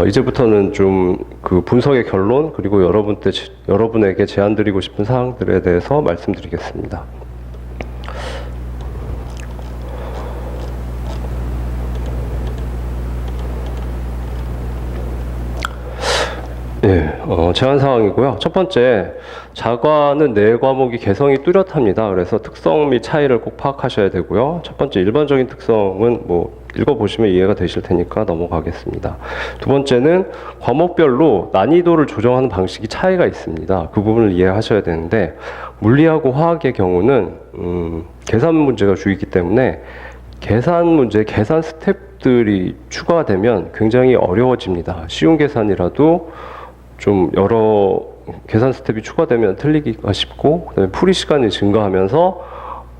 이제부터는 좀 그 분석의 결론 그리고 여러분에게 제안드리고 싶은 사항들에 대해서 말씀드리겠습니다. 제한 사항이고요. 첫 번째, 자과는 네 과목이 개성이 뚜렷합니다. 그래서 특성 및 차이를 꼭 파악하셔야 되고요. 첫 번째, 일반적인 특성은 읽어보시면 이해가 되실 테니까 넘어가겠습니다. 두 번째는 과목별로 난이도를 조정하는 방식이 차이가 있습니다. 그 부분을 이해하셔야 되는데, 물리하고 화학의 경우는 계산 문제가 주이기 때문에 계산 문제, 계산 스텝들이 추가되면 굉장히 어려워집니다. 쉬운 계산이라도 좀 여러 계산 스텝이 추가되면 틀리기가 쉽고, 그다음에 풀이 시간이 증가하면서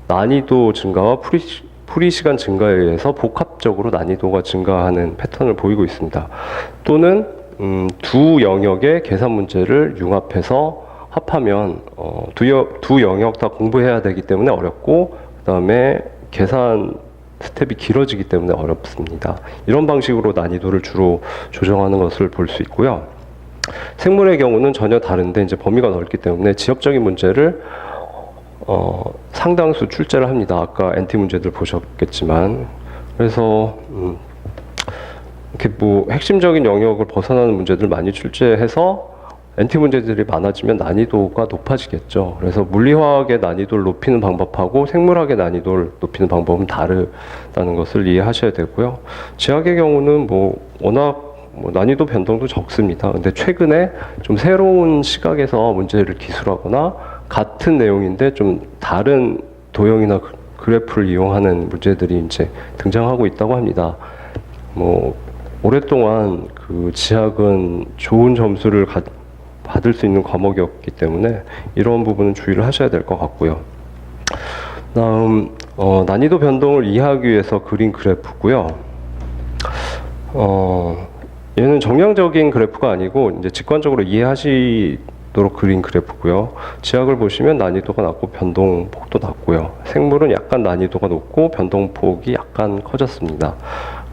난이도 증가와 풀이 시간 증가에 의해서 복합적으로 난이도가 증가하는 패턴을 보이고 있습니다. 또는 두 영역의 계산 문제를 융합해서 합하면 두 영역 다 공부해야 되기 때문에 어렵고, 그다음에 계산 스텝이 길어지기 때문에 어렵습니다. 이런 방식으로 난이도를 주로 조정하는 것을 볼 수 있고요. 생물의 경우는 전혀 다른데 이제 범위가 넓기 때문에 지역적인 문제를 상당수 출제를 합니다. 아까 NT 문제들 보셨겠지만, 그래서 이렇게 핵심적인 영역을 벗어나는 문제들 많이 출제해서 NT 문제들이 많아지면 난이도가 높아지겠죠. 그래서 물리화학의 난이도를 높이는 방법하고 생물학의 난이도를 높이는 방법은 다르다는 것을 이해하셔야 되고요. 지학의 경우는 워낙 난이도 변동도 적습니다. 근데 최근에 좀 새로운 시각에서 문제를 기술하거나 같은 내용인데 좀 다른 도형이나 그래프를 이용하는 문제들이 이제 등장하고 있다고 합니다. 오랫동안 그 지학은 좋은 점수를 받을 수 있는 과목이었기 때문에 이런 부분은 주의를 하셔야 될 것 같고요. 다음 난이도 변동을 이해하기 위해서 그린 그래프고요. 얘는 정량적인 그래프가 아니고 이제 직관적으로 이해하시도록 그린 그래프고요. 지학을 보시면 난이도가 낮고 변동폭도 낮고요. 생물은 약간 난이도가 높고 변동폭이 약간 커졌습니다.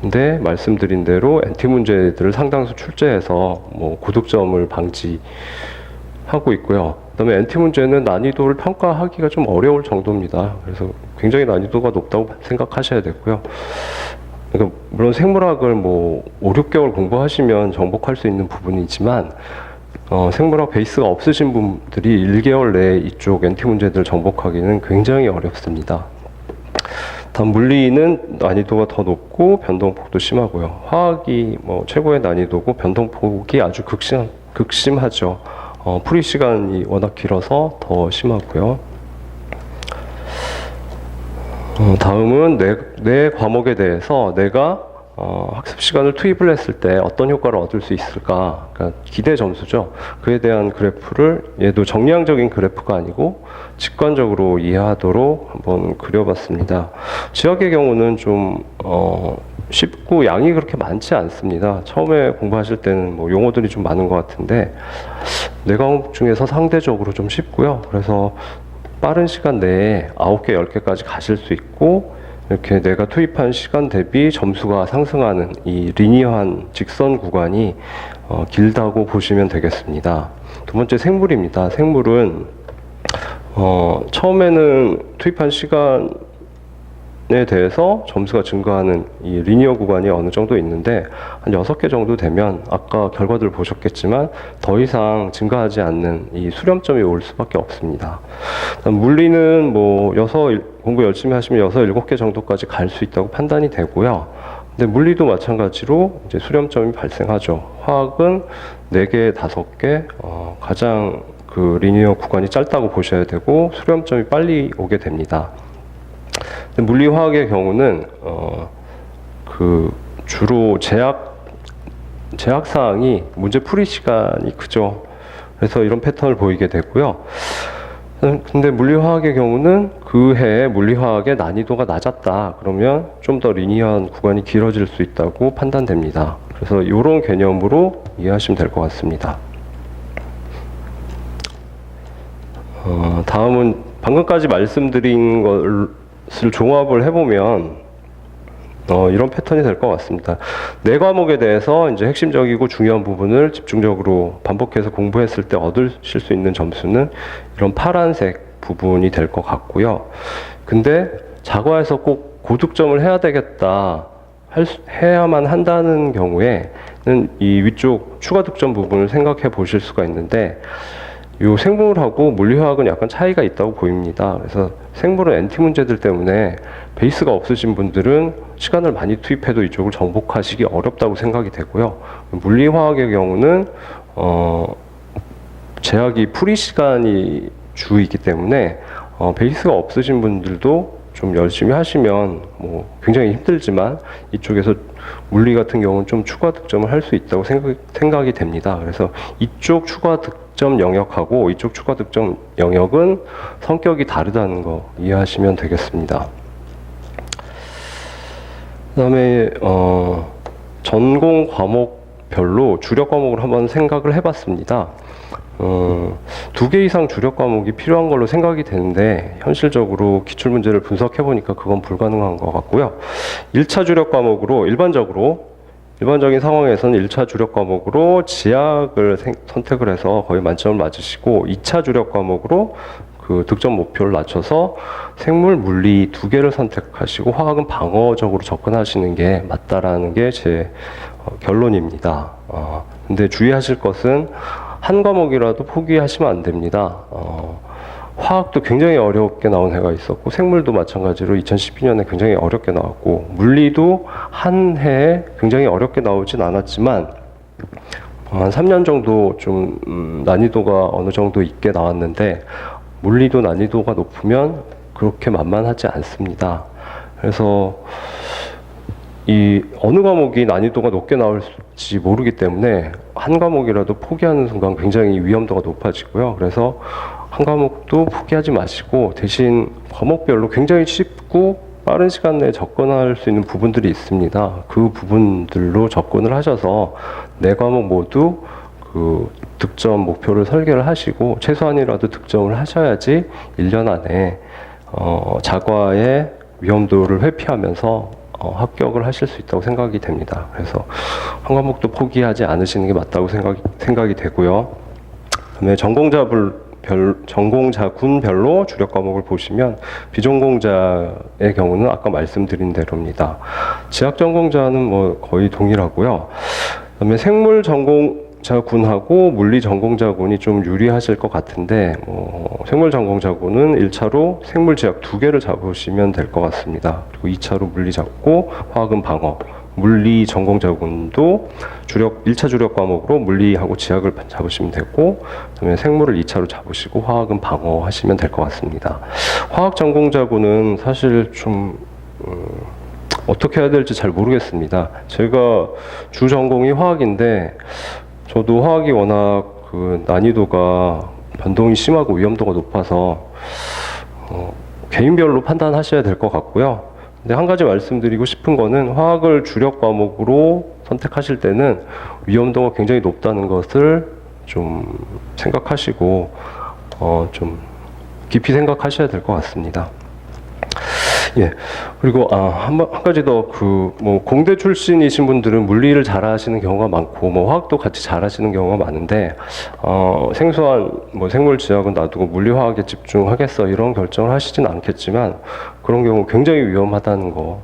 근데 말씀드린 대로 NT 문제들을 상당수 출제해서 고득점을 방지하고 있고요. 그다음에 NT 문제는 난이도를 평가하기가 좀 어려울 정도입니다. 그래서 굉장히 난이도가 높다고 생각하셔야 되고요. 그러니까 물론 생물학을 5, 6개월 공부하시면 정복할 수 있는 부분이지만 생물학 베이스가 없으신 분들이 1개월 내에 이쪽 NT 문제들을 정복하기는 굉장히 어렵습니다. 다음 물리는 난이도가 더 높고 변동폭도 심하고요. 화학이 최고의 난이도고 변동폭이 아주 극심하죠. 풀이 시간이 워낙 길어서 더 심하고요. 다음은 내 과목에 대해서 내가 학습 시간을 투입을 했을 때 어떤 효과를 얻을 수 있을까, 그러니까 기대 점수죠. 그에 대한 그래프를, 얘도 정량적인 그래프가 아니고 직관적으로 이해하도록 한번 그려봤습니다. 지역의 경우는 좀 쉽고 양이 그렇게 많지 않습니다. 처음에 공부하실 때는 용어들이 좀 많은 것 같은데 네 과목 중에서 상대적으로 좀 쉽고요. 그래서 빠른 시간 내에 9개, 10개까지 가실 수 있고, 이렇게 내가 투입한 시간 대비 점수가 상승하는 이 리니어한 직선 구간이 길다고 보시면 되겠습니다. 두 번째, 생물입니다. 생물은 처음에는 투입한 시간에 대해서 점수가 증가하는 이 리니어 구간이 어느 정도 있는데 한 6개 정도 되면 아까 결과들 보셨겠지만 더 이상 증가하지 않는 이 수렴점이 올 수밖에 없습니다. 물리는 공부 열심히 하시면 6, 7개 정도까지 갈 수 있다고 판단이 되고요. 근데 물리도 마찬가지로 이제 수렴점이 발생하죠. 화학은 4개, 5개, 가장 그 리니어 구간이 짧다고 보셔야 되고 수렴점이 빨리 오게 됩니다. 물리화학의 경우는 주로 제약 사항이 문제 풀이 시간이 크죠. 그래서 이런 패턴을 보이게 되고요. 근데 물리화학의 경우는 그 해에 물리화학의 난이도가 낮았다 그러면 좀 더 리니어한 구간이 길어질 수 있다고 판단됩니다. 그래서 이런 개념으로 이해하시면 될 것 같습니다. 다음은 방금까지 말씀드린 것을 종합을 해보면 이런 패턴이 될 것 같습니다. 네 과목에 대해서 이제 핵심적이고 중요한 부분을 집중적으로 반복해서 공부했을 때 얻으실 수 있는 점수는 이런 파란색 부분이 될 것 같고요. 근데 자과에서 꼭 고득점을 해야 되겠다, 해야만 한다는 경우에는 이 위쪽 추가 득점 부분을 생각해 보실 수가 있는데, 이 생물하고 물리화학은 약간 차이가 있다고 보입니다. 그래서 생물은 NT 문제들 때문에 베이스가 없으신 분들은 시간을 많이 투입해도 이쪽을 정복하시기 어렵다고 생각이 되고요. 물리화학의 경우는 제약이 풀이 시간이 주이기 때문에 베이스가 없으신 분들도 좀 열심히 하시면 뭐 굉장히 힘들지만 이쪽에서 물리 같은 경우는 좀 추가 득점을 할 수 있다고 생각이 됩니다. 그래서 이쪽 추가 득점 영역하고 이쪽 추가 득점 영역은 성격이 다르다는 거 이해하시면 되겠습니다. 그다음에 전공 과목별로 주력 과목을 한번 생각을 해봤습니다. 2개 이상 주력 과목이 필요한 걸로 생각이 되는데 현실적으로 기출문제를 분석해보니까 그건 불가능한 것 같고요. 1차 주력 과목으로 일반적인 상황에서는 1차 주력 과목으로 지학을 선택을 해서 거의 만점을 맞으시고 2차 주력 과목으로 그 득점 목표를 낮춰서 생물, 물리 2개를 선택하시고 화학은 방어적으로 접근하시는 게 맞다라는 게 제 결론입니다. 근데 주의하실 것은 한 과목이라도 포기하시면 안 됩니다. 화학도 굉장히 어렵게 나온 해가 있었고 생물도 마찬가지로 2012년에 굉장히 어렵게 나왔고 물리도 한 해에 굉장히 어렵게 나오진 않았지만 한 3년 정도 좀 난이도가 어느 정도 있게 나왔는데 물리도 난이도가 높으면 그렇게 만만하지 않습니다. 그래서 이 어느 과목이 난이도가 높게 나올지 모르기 때문에 한 과목이라도 포기하는 순간 굉장히 위험도가 높아지고요. 그래서 한 과목도 포기하지 마시고 대신 과목별로 굉장히 쉽고 빠른 시간 내에 접근할 수 있는 부분들이 있습니다. 그 부분들로 접근을 하셔서 네 과목 모두 그 득점 목표를 설계를 하시고 최소한이라도 득점을 하셔야지 1년 안에 자과의 위험도를 회피하면서 합격을 하실 수 있다고 생각이 됩니다. 그래서 한 과목도 포기하지 않으시는 게 맞다고 생각이 되고요. 그다음에 전공자군별로 주력 과목을 보시면 비전공자의 경우는 아까 말씀드린 대로입니다. 지학 전공자는 뭐 거의 동일하고요. 그다음에 생물 전공자군하고 물리 전공자군이 좀 유리하실 것 같은데 생물 전공자군은 1차로 생물 지학 2개를 잡으시면 될 것 같습니다. 그리고 2차로 물리 잡고 화학은 방어. 물리 전공자군도 1차 주력 과목으로 물리하고 지학을 잡으시면 되고 그다음에 생물을 2차로 잡으시고 화학은 방어 하시면 될 것 같습니다. 화학 전공자군은 사실 좀 어떻게 해야 될지 잘 모르겠습니다. 제가 주 전공이 화학인데 저도 화학이 워낙 그 난이도가 변동이 심하고 위험도가 높아서 개인별로 판단하셔야 될 것 같고요. 근데 한 가지 말씀드리고 싶은 거는 화학을 주력 과목으로 선택하실 때는 위험도가 굉장히 높다는 것을 좀 생각하시고 좀 깊이 생각하셔야 될 것 같습니다. 예. 그리고 한 가지 더 공대 출신이신 분들은 물리를 잘하시는 경우가 많고 화학도 같이 잘하시는 경우가 많은데 생소한 생물 지학은 놔두고 물리화학에 집중하겠어 이런 결정을 하시진 않겠지만 그런 경우 굉장히 위험하다는 거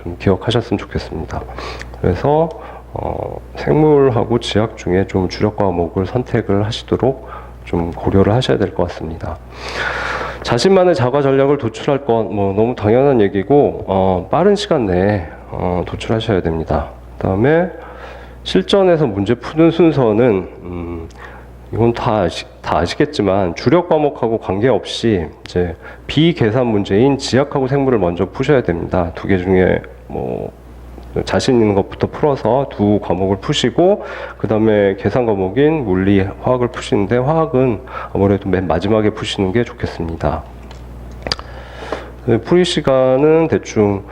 좀 기억하셨으면 좋겠습니다. 그래서 생물하고 지학 중에 좀 주력 과목을 선택을 하시도록 좀 고려를 하셔야 될 것 같습니다. 자신만의 자과 전략을 도출할 건 너무 당연한 얘기고 빠른 시간 내에 도출하셔야 됩니다. 그다음에 실전에서 문제 푸는 순서는 이건 다 아시겠지만 주력 과목하고 관계없이 이제 비계산 문제인 지학하고 생물을 먼저 푸셔야 됩니다. 2개 중에 자신 있는 것부터 풀어서 2 과목을 푸시고 그 다음에 계산 과목인 물리, 화학을 푸시는데 화학은 아무래도 맨 마지막에 푸시는 게 좋겠습니다. 풀이 시간은 대충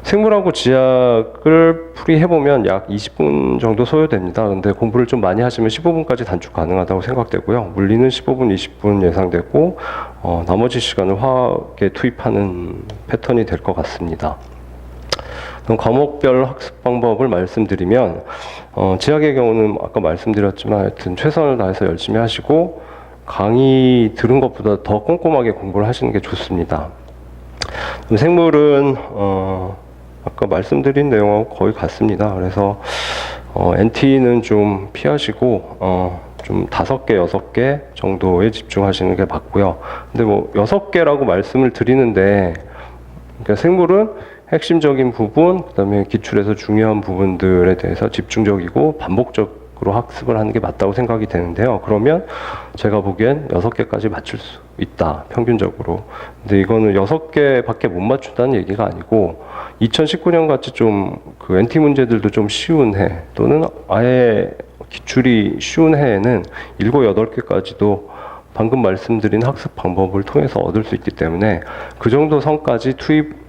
생물하고 지학을 풀이해보면 약 20분 정도 소요됩니다. 근데 공부를 좀 많이 하시면 15분까지 단축 가능하다고 생각되고요. 물리는 15분, 20분 예상되고 나머지 시간을 화학에 투입하는 패턴이 될 것 같습니다. 그럼 과목별 학습 방법을 말씀드리면 지학의 경우는 아까 말씀드렸지만 하여튼 최선을 다해서 열심히 하시고 강의 들은 것보다 더 꼼꼼하게 공부를 하시는 게 좋습니다. 생물은 아까 말씀드린 내용하고 거의 같습니다. 그래서 NT는 좀 피하시고 좀 5개, 6개 정도에 집중하시는 게 맞고요. 근데 뭐 6개라고 말씀을 드리는데 그러니까 생물은 핵심적인 부분, 그다음에 기출에서 중요한 부분들에 대해서 집중적이고 반복적으로 학습을 하는 게 맞다고 생각이 되는데요. 그러면 제가 보기엔 6개까지 맞출 수 있다, 평균적으로. 근데 이거는 6개밖에 못 맞춘다는 얘기가 아니고 2019년 같이 좀 그 NT 문제들도 좀 쉬운 해 또는 아예 기출이 쉬운 해에는 7, 8개까지도 방금 말씀드린 학습 방법을 통해서 얻을 수 있기 때문에 그 정도 선까지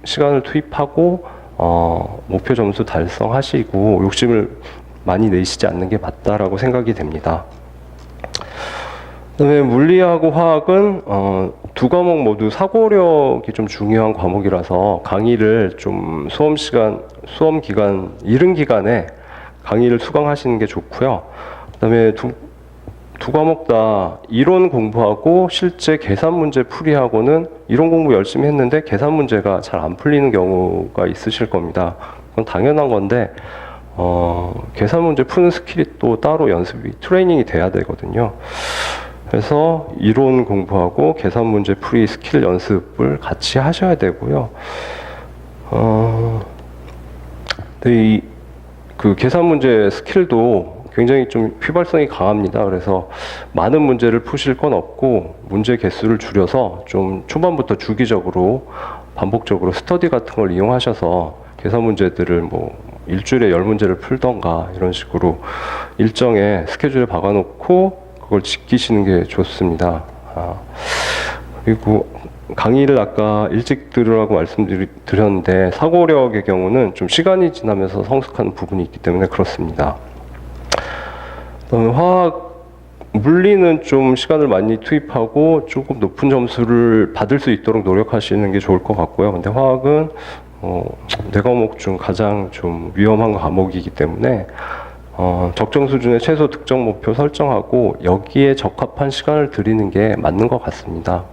시간을 투입하고 목표 점수 달성하시고 욕심을 많이 내시지 않는 게 맞다라고 생각이 됩니다. 그다음에 물리하고 화학은 두 과목 모두 사고력이 좀 중요한 과목이라서 강의를 좀 수험 기간 이른 기간에 강의를 수강하시는 게 좋고요. 그다음에 두 과목 다 이론 공부하고 실제 계산 문제 풀이하고는 이론 공부 열심히 했는데 계산 문제가 잘 안 풀리는 경우가 있으실 겁니다. 그건 당연한 건데 계산 문제 푸는 스킬이 또 따로 연습이 트레이닝이 돼야 되거든요. 그래서 이론 공부하고 계산 문제 풀이 스킬 연습을 같이 하셔야 되고요. 근데 그 계산 문제 스킬도 굉장히 좀 휘발성이 강합니다. 그래서 많은 문제를 푸실 건 없고 문제 개수를 줄여서 좀 초반부터 주기적으로 반복적으로 스터디 같은 걸 이용하셔서 계산 문제들을 뭐 일주일에 10문제를 풀던가 이런 식으로 일정의 스케줄에 박아놓고 그걸 지키시는 게 좋습니다. 그리고 강의를 아까 일찍 들으라고 말씀드렸는데 사고력의 경우는 좀 시간이 지나면서 성숙하는 부분이 있기 때문에 그렇습니다. 화학, 물리는 좀 시간을 많이 투입하고 조금 높은 점수를 받을 수 있도록 노력하시는 게 좋을 것 같고요. 근데 화학은 네 과목 중 가장 좀 위험한 과목이기 때문에 적정 수준의 최소 득점 목표 설정하고 여기에 적합한 시간을 들이는 게 맞는 것 같습니다.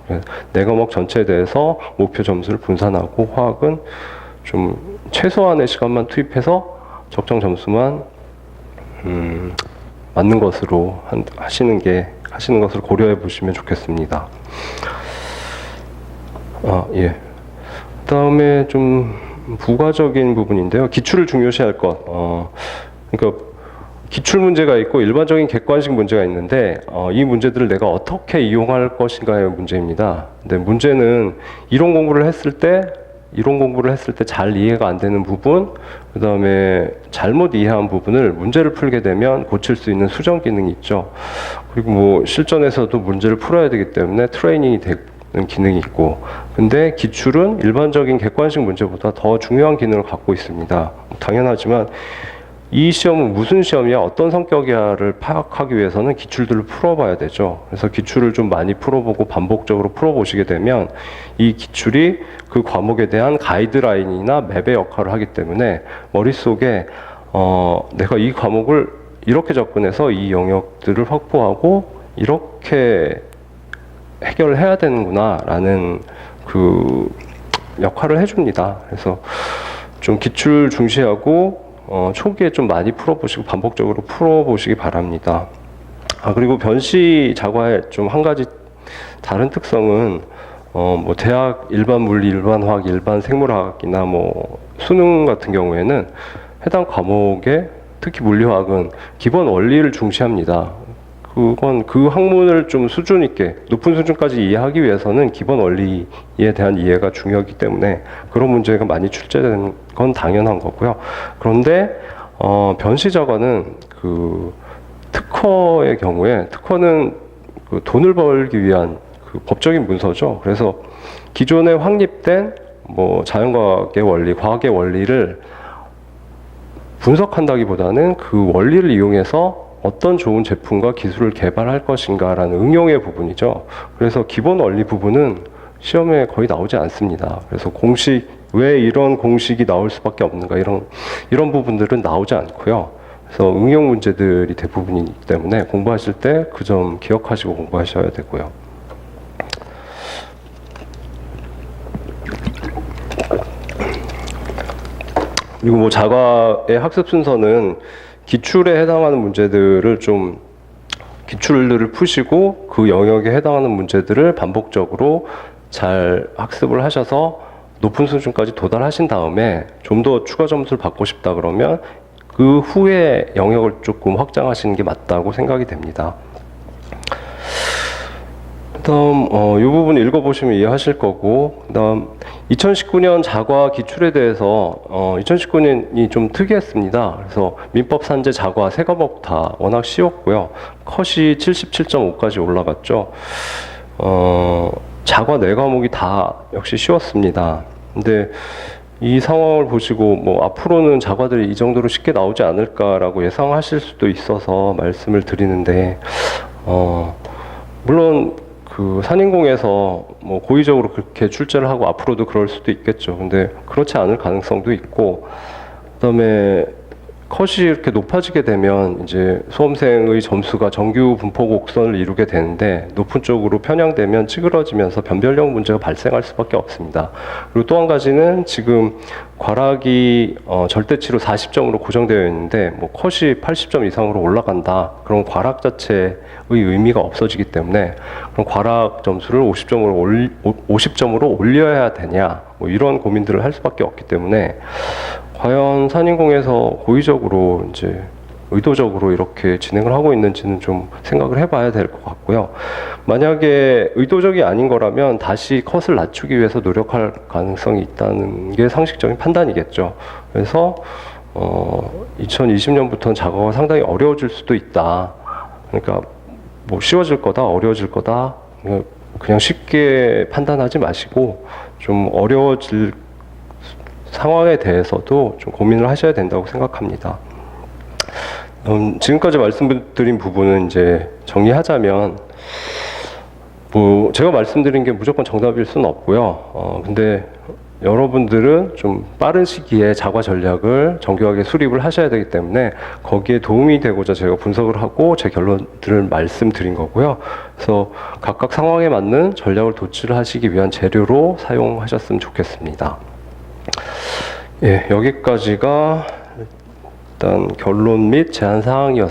네 과목 전체에 대해서 목표 점수를 분산하고 화학은 좀 최소한의 시간만 투입해서 적정 점수만 맞는 것으로 하시는 것을 고려해 보시면 좋겠습니다. 예. 그다음에 좀 부가적인 부분인데요. 기출을 중요시할 것. 그러니까 기출 문제가 있고 일반적인 객관식 문제가 있는데 이 문제들을 내가 어떻게 이용할 것인가의 문제입니다. 근데 문제는 이론 공부를 했을 때 잘 이해가 안 되는 부분, 그 다음에 잘못 이해한 부분을 문제를 풀게 되면 고칠 수 있는 수정 기능이 있죠. 그리고 뭐 실전에서도 문제를 풀어야 되기 때문에 트레이닝이 되는 기능이 있고, 근데 기출은 일반적인 객관식 문제보다 더 중요한 기능을 갖고 있습니다. 당연하지만 이 시험은 무슨 시험이야, 어떤 성격이야를 파악하기 위해서는 기출들을 풀어봐야 되죠. 그래서 기출을 좀 많이 풀어보고 반복적으로 풀어보시게 되면 이 기출이 그 과목에 대한 가이드라인이나 맵의 역할을 하기 때문에 머릿속에 내가 이 과목을 이렇게 접근해서 이 영역들을 확보하고 이렇게 해결을 해야 되는구나 라는 그 역할을 해줍니다. 그래서 좀 기출 중시하고 초기에 좀 많이 풀어보시고 반복적으로 풀어보시기 바랍니다. 그리고 변시 자과의 좀 한 가지 다른 특성은 뭐 대학 일반 물리, 일반 화학, 일반 생물학이나 뭐 수능 같은 경우에는 해당 과목에 특히 물리화학은 기본 원리를 중시합니다. 그건 그 학문을 좀 수준 있게 높은 수준까지 이해하기 위해서는 기본 원리에 대한 이해가 중요하기 때문에 그런 문제가 많이 출제되는 건 당연한 거고요. 그런데 변시자과는 그 특허의 경우에 특허는 그 돈을 벌기 위한 그 법적인 문서죠. 그래서 기존에 확립된 뭐 자연과학의 원리, 과학의 원리를 분석한다기보다는 그 원리를 이용해서 어떤 좋은 제품과 기술을 개발할 것인가라는 응용의 부분이죠. 그래서 기본 원리 부분은 시험에 거의 나오지 않습니다. 그래서 공식 왜 이런 공식이 나올 수밖에 없는가 이런 부분들은 나오지 않고요. 그래서 응용 문제들이 대부분이기 때문에 공부하실 때 그 점 기억하시고 공부하셔야 되고요. 그리고 뭐 자과의 학습 순서는 기출에 해당하는 문제들을 좀 기출들을 푸시고 그 영역에 해당하는 문제들을 반복적으로 잘 학습을 하셔서 높은 수준까지 도달하신 다음에 좀 더 추가 점수를 받고 싶다 그러면 그 후에 영역을 조금 확장하시는 게 맞다고 생각이 됩니다. 그다음 이 부분 읽어보시면 이해하실 거고, 그다음 2019년 자과 기출에 대해서 2019년이 좀 특이했습니다. 그래서 민법, 산재, 자과 세 과목 다 워낙 쉬웠고요. 컷이 77.5까지 올라갔죠. 자과 네 과목이 다 역시 쉬웠습니다. 근데 이 상황을 보시고 뭐 앞으로는 자과들이 이 정도로 쉽게 나오지 않을까라고 예상하실 수도 있어서 말씀을 드리는데, 물론 그 산인공에서 뭐 고의적으로 그렇게 출제를 하고 앞으로도 그럴 수도 있겠죠. 근데 그렇지 않을 가능성도 있고, 그다음에 컷이 이렇게 높아지게 되면 이제 수험생의 점수가 정규 분포 곡선을 이루게 되는데 높은 쪽으로 편향되면 찌그러지면서 변별력 문제가 발생할 수밖에 없습니다. 그리고 또 한 가지는 지금 과락이 절대치로 40점으로 고정되어 있는데 뭐 컷이 80점 이상으로 올라간다. 그럼 과락 자체의 의미가 없어지기 때문에 그럼 과락 점수를 50점으로 올려야 되냐, 뭐 이런 고민들을 할 수밖에 없기 때문에 과연 산인공에서 고의적으로 이제 의도적으로 이렇게 진행을 하고 있는지는 좀 생각을 해봐야 될 것 같고요. 만약에 의도적이 아닌 거라면 다시 컷을 낮추기 위해서 노력할 가능성이 있다는 게 상식적인 판단이겠죠. 그래서 2020년부터는 자과가 상당히 어려워질 수도 있다. 그러니까 뭐 쉬워질 거다, 어려워질 거다, 그냥 쉽게 판단하지 마시고 좀 어려워질 상황에 대해서도 좀 고민을 하셔야 된다고 생각합니다. 지금까지 말씀드린 부분은 이제 정리하자면, 뭐 제가 말씀드린 게 무조건 정답일 수는 없고요. 근데 여러분들은 좀 빠른 시기에 자과 전략을 정교하게 수립을 하셔야 되기 때문에 거기에 도움이 되고자 제가 분석을 하고 제 결론들을 말씀드린 거고요. 그래서 각각 상황에 맞는 전략을 도출을 하시기 위한 재료로 사용하셨으면 좋겠습니다. 예, 여기까지가 일단 결론 및 제안 사항이었습니다.